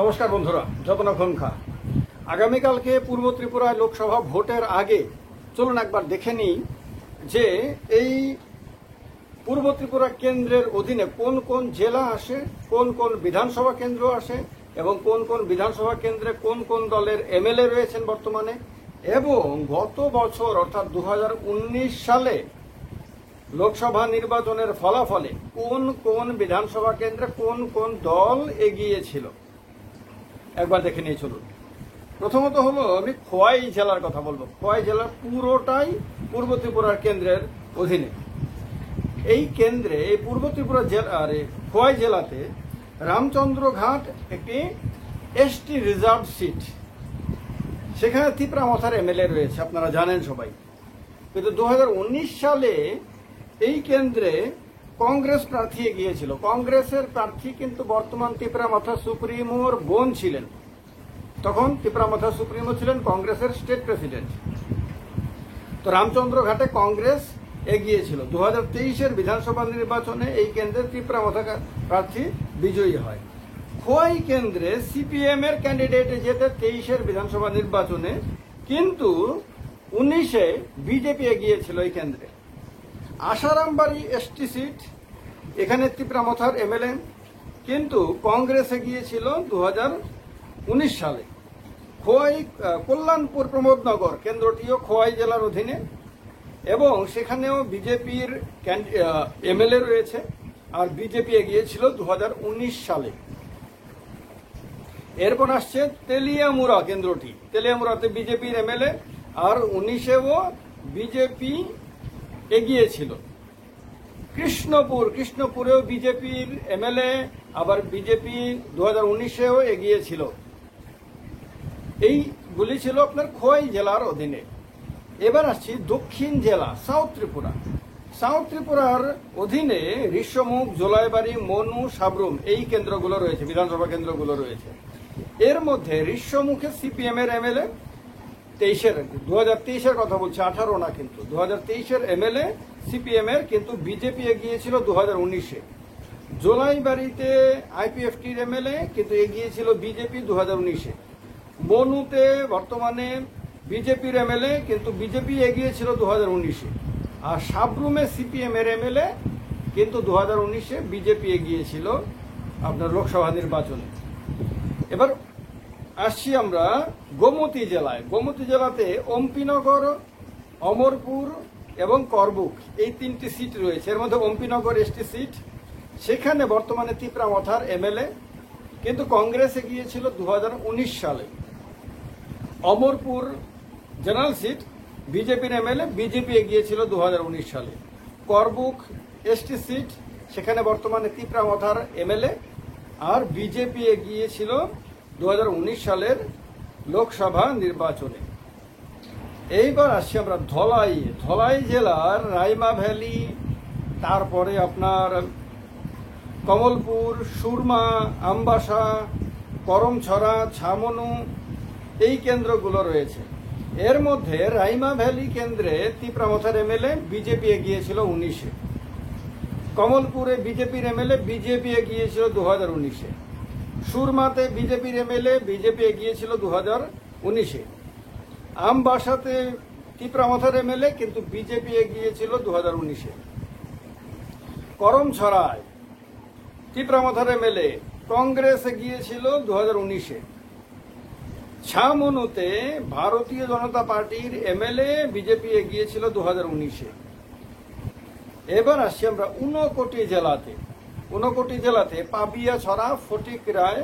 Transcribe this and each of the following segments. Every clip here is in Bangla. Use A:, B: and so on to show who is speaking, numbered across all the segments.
A: নমস্কার বন্ধুরা, যতনক্ষণ খা। আগামীকালকে পূর্ব ত্রিপুরায় লোকসভা ভোটের আগে চলুন একবার দেখে নিই যে এই পূর্ব ত্রিপুরা কেন্দ্রের অধীনে কোন কোন জেলা আসে, কোন কোন বিধানসভা কেন্দ্র আসে এবং কোন কোন বিধানসভা কেন্দ্রে কোন কোন দলের এমএলএ রয়েছেন বর্তমানে, এবং গত বছর অর্থাৎ 2019 সালে লোকসভা নির্বাচনের ফলাফলে কোন কোন বিধানসভা কেন্দ্রে কোন কোন দল এগিয়ে ছিল একবার দেখে নিয়ে চলুন। প্রথমত হলো আমি খোয়াই জেলার কথা বলবো। খোয়াই জেলার পুরোটাই পূর্ব ত্রিপুরার কেন্দ্রের অধীনে। এই কেন্দ্রে এই পূর্ব ত্রিপুরা জেলার খোয়াই জেলাতে রামচন্দ্রঘাট একটি এসটি রিজার্ভ সিট, সেখানে তিপ্রামথার এমএলএ রয়েছে, আপনারা জানেন সবাই। কিন্তু 2019 সালে এই কেন্দ্রে কংগ্রেস প্রার্থী এগিয়েছিল। কংগ্রেসের প্রার্থী কিন্তু বর্তমান তিপ্রামথা সুপ্রিমোর বোন ছিলেন। তখন তিপ্রামথা সুপ্রিমো ছিলেন কংগ্রেসের স্টেট প্রেসিডেন্ট। তো রামচন্দ্রঘাটে কংগ্রেস এগিয়েছিল। 2023-এর বিধানসভা নির্বাচনে এই কেন্দ্রে তিপ্রামথা প্রার্থী বিজয়ী হয়। খোয়াই কেন্দ্রে সিপিএম এর ক্যান্ডিডেট যেতে 23-এর বিধানসভা নির্বাচনে, কিন্তু 19-এ বিজেপি এগিয়েছিল এই কেন্দ্রে। আশারামবাড়ি এসটি সিট, এখানে তিপ্রামথার এমএলএ, কিন্তু কংগ্রেস এগিয়েছিল 2019 সালে। খোয়াই কল্যাণপুর প্রমোদনগর কেন্দ্রটিও খোয়াই জেলার অধীনে এবং সেখানেও বিজেপির এমএলএ রয়েছে, আর বিজেপি এগিয়েছিল 2019 সালে। এরপর আসছে তেলিয়ামুড়া কেন্দ্রটি। তেলিয়ামুড়াতে বিজেপির এমএলএ, আর 19-এও বিজেপি এগিয়েছিল। কৃষ্ণপুরেও বিজেপির এমএলএ, আবার বিজেপি 2019-এও এগিয়েছিল। এইগুলি ছিল আপনার খোয়াই জেলার অধীনে। এবার আসছি দক্ষিণ জেলা সাউথ ত্রিপুরা। সাউথ ত্রিপুরার অধীনে ঋষ্যমুখ, জোলাইবাড়ি, মনু, সাবরুম এই কেন্দ্রগুলো রয়েছে, বিধানসভা কেন্দ্রগুলো রয়েছে। এর মধ্যে ঋষ্যমুখে সিপিএম এর এমএলএ 2023-এর কথা বলছে, 18 না, কিন্তু 2023-এর এমএলএ সিপিএম এর, কিন্তু বিজেপি এগিয়েছিল 2019-এ। জোলাইবাড়িতে আইপিএফটির এমএলএ, কিন্তু এগিয়েছিল বিজেপি 2019-এ। মনুতে বর্তমানে বিজেপির এমএলএ, কিন্তু বিজেপি এগিয়েছিল 2019-এ। আর সাবরুমে সিপিএম এর এমএলএ, কিন্তু 2019-এ বিজেপি এগিয়েছিল আপনার লোকসভা নির্বাচনে। এবার আসছি আমরা গোমতী জেলায়। গোমতী জেলাতে অম্পিনগর, অমরপুর এবং করবুক এই 3টি সিট রয়েছে। এর মধ্যে অম্পিনগর এসটি সিট, সেখানে বর্তমানে তিপ্রামথার এমএলএ, কিন্তু কংগ্রেস এগিয়েছিল 2019 সালে। অমরপুর জেনারেল সিট, বিজেপির এমএলএ, বিজেপি এগিয়েছিল 2019 সালে। করবুক এসটি সিট, সেখানে বর্তমানে তিপ্রামথার এমএলএ, আর বিজেপি এগিয়েছিল 2019 সালের লোকসভা নির্বাচনে। এইবার আসছি আমরা ধলাই জেলার রাইমা ভ্যালি, তারপরে আপনার কমলপুর, সুরমা, আমবাসা, করমছড়া, ছামনু এই কেন্দ্রগুলো রয়েছে। এর মধ্যে রাইমা ভ্যালি কেন্দ্রে তিপ্রামথার এমএলএ, বিজেপি এগিয়েছিল 19-এ। কমলপুরে বিজেপির এমএলএ, বিজেপি এগিয়েছিল 2019-এ। সুরমাতে বিজেপির এমএলএ, বিজেপি এগিয়েছিল 2019-এ। আমবাসাতে তিপ্রামথার এমএলএ, কিন্তু বিজেপি এগিয়েছিল 2019-এ। করমছড়ায় তিপ্রামথার এমএলএ, কংগ্রেস এগিয়েছিল 2019-এ। ছামনুতে ভারতীয় জনতা পার্টির এমএলএ, বিজেপি এগিয়েছিল 2019-এ। এবার আসছি আমরা ঊনকোটি জেলাতে। ঊনকোটি জেলাতে পাবিয়াছড়া, ফটিকরায়,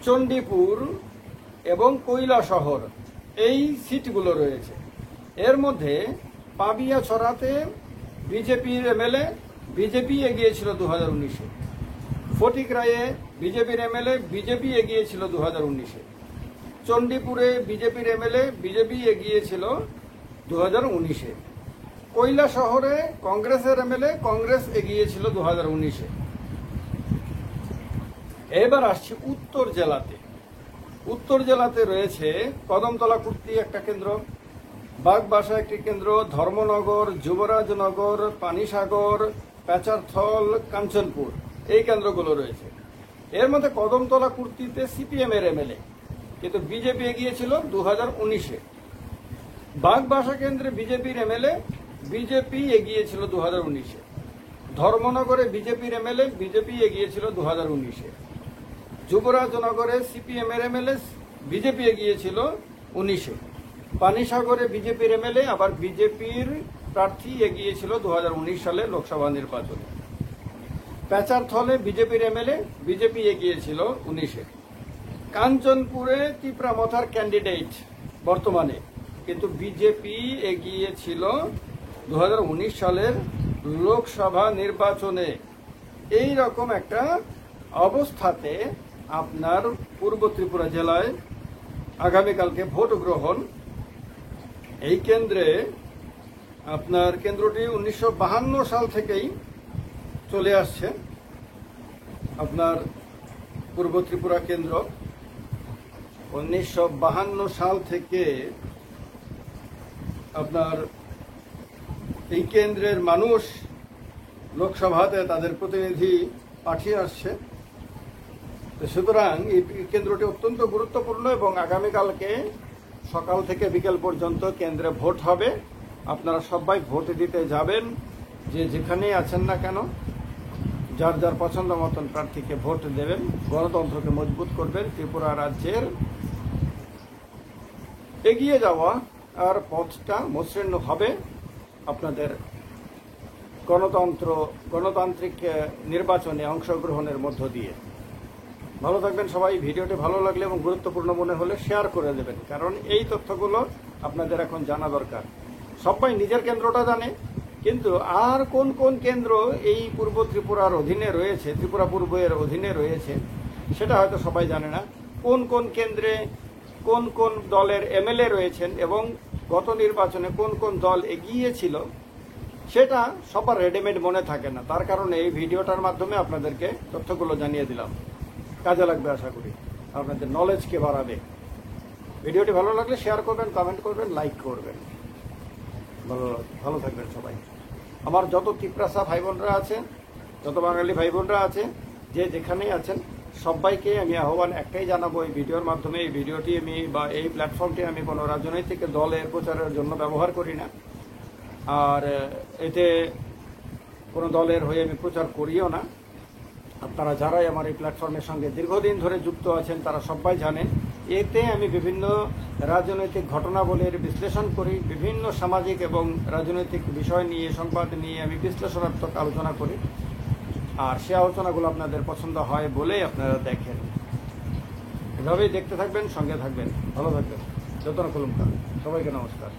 A: চণ্ডীপুর এবং কৈলাসহর এই সিটগুলো রয়েছে। এর মধ্যে পাবিয়াছড়াতে বিজেপির এমএলএ, বিজেপি এগিয়েছিল 2019-এ। ফটিকরায়ে বিজেপির এমএলএ, বিজেপি এগিয়েছিল 2019-এ। চণ্ডীপুরে বিজেপির এমএলএ, বিজেপি এগিয়েছিল 2019-এ। কৈলাসহরে কংগ্রেসের এমএলএ, কংগ্রেস এগিয়েছিল 2019-এ। এবার আসছি উত্তর জেলাতে। উত্তর জেলাতে রয়েছে কদমতলা কুর্তি একটা কেন্দ্র, বাগবাসা একটি কেন্দ্র, ধর্মনগর, যুবরাজনগর, পানিসাগর, প্যাচারথল, কাঞ্চনপুর এই কেন্দ্রগুলো রয়েছে। এর মধ্যে কদমতলা কুর্তিতে সিপিএম এর এমএলএ, কিন্তু বিজেপি এগিয়েছিল 2019-এ। বাগবাসা কেন্দ্রে বিজেপির এমএলএ, বিজেপি এগিয়েছিল 2019-এ। ধর্মনগরে বিজেপির এমএলএ, বিজেপি এগিয়েছিল 2019-এ। যুবরাজনগরে সিপিএম এর এমএলএ, বিজেপি এগিয়েছিল 19-এ। পানিসাগরে বিজেপির এমএলএ, আবার বিজেপির প্রার্থী এগিয়েছিল 2019 সালে লোকসভা নির্বাচনে। প্যাচারথলে বিজেপির এমএলএ, বিজেপি এগিয়েছিল 19-এ। কাঞ্চনপুরে তিপ্রামথার ক্যান্ডিডেট বর্তমানে, কিন্তু বিজেপি এগিয়েছিল 2019 সালের লোকসভা নির্বাচনে। এই রকম একটা অবস্থাতে আপনার পূর্ব ত্রিপুরা জেলায় আগামীকালকে ভোট গ্রহণ। এই কেন্দ্রে আপনার কেন্দ্রটি 1952 সাল থেকেই চলে আসছে। আপনার পূর্ব ত্রিপুরা কেন্দ্র 1952 সাল থেকে আপনার এই কেন্দ্রের মানুষ লোকসভাতে তাদের প্রতিনিধি পাঠিয়ে আসছে। সুতরাং এই কেন্দ্রটি অত্যন্ত গুরুত্বপূর্ণ এবং আগামীকালকে সকাল থেকে বিকেল পর্যন্ত কেন্দ্রে ভোট হবে। আপনারা সবাই ভোট দিতে যাবেন, যে যেখানেই আছেন না কেন, যার যার পছন্দ মতন প্রার্থীকে ভোট দেবেন, গণতন্ত্রকে মজবুত করবেন। ত্রিপুরা রাজ্যের এগিয়ে যাওয়া আর পথটা মসৃণ হবে আপনাদের গণতান্ত্রিক নির্বাচনে অংশগ্রহণের মধ্য দিয়ে। ভালো থাকবেন সবাই। ভিডিওটি ভালো লাগলে এবং গুরুত্বপূর্ণ মনে হলে শেয়ার করে দেবেন, কারণ এই তথ্যগুলো আপনাদের এখন জানা দরকার। সবাই নিজের কেন্দ্রটা জানে, কিন্তু আর কোন কোন কেন্দ্র এই পূর্ব ত্রিপুরার অধীনে রয়েছে, ত্রিপুরা পূর্বের অধীনে রয়েছে, সেটা হয়তো সবাই জানে না। কোন কোন কেন্দ্রে কোন কোন দলের এমএলএ রয়েছেন এবং গত নির্বাচনে কোন কোন দল এগিয়েছিল, সেটা সবার রেডিমেড মনে থাকে না। তার কারণে এই ভিডিওটার মাধ্যমে আপনাদেরকে তথ্যগুলো জানিয়ে দিলাম। কাজে লাগবে আশা করি, আপনাদের নলেজকে বাড়াবে। ভিডিওটি ভালো লাগলে শেয়ার করবেন, কমেন্ট করবেন, লাইক করবেন। ভালো থাকবেন সবাই। আমার যত তিপ্রাসা ভাই বোনরা আছেন, যত বাঙালি ভাই বোনরা আছে, যে যেখানেই আছেন, সবাইকে আমি আহ্বান একটাই জানাবো এই ভিডিওর মাধ্যমে। এই ভিডিওটি আমি বা এই প্ল্যাটফর্মটি আমি কোনো রাজনৈতিক দলের প্রচারের জন্য ব্যবহার করি না, আর এতে কোনো দলের হয়ে আমি প্রচার করিও না। আপনারা যারাই আমার এই প্ল্যাটফর্মের সঙ্গে দীর্ঘদিন ধরে যুক্ত আছেন তারা সবাই জানেন, এতে আমি বিভিন্ন রাজনৈতিক ঘটনাবলীর বিশ্লেষণ করি, বিভিন্ন সামাজিক এবং রাজনৈতিক বিষয় নিয়ে, সংবাদ নিয়ে আমি বিশ্লেষণাত্মক আলোচনা করি। আর সে আলোচনাগুলো আপনাদের পছন্দ হয় বলেই আপনারা দেখেন। এভাবেই দেখতে থাকবেন, সঙ্গে থাকবেন, ভালো থাকবেন। যতন কলমকার, সবাইকে নমস্কার।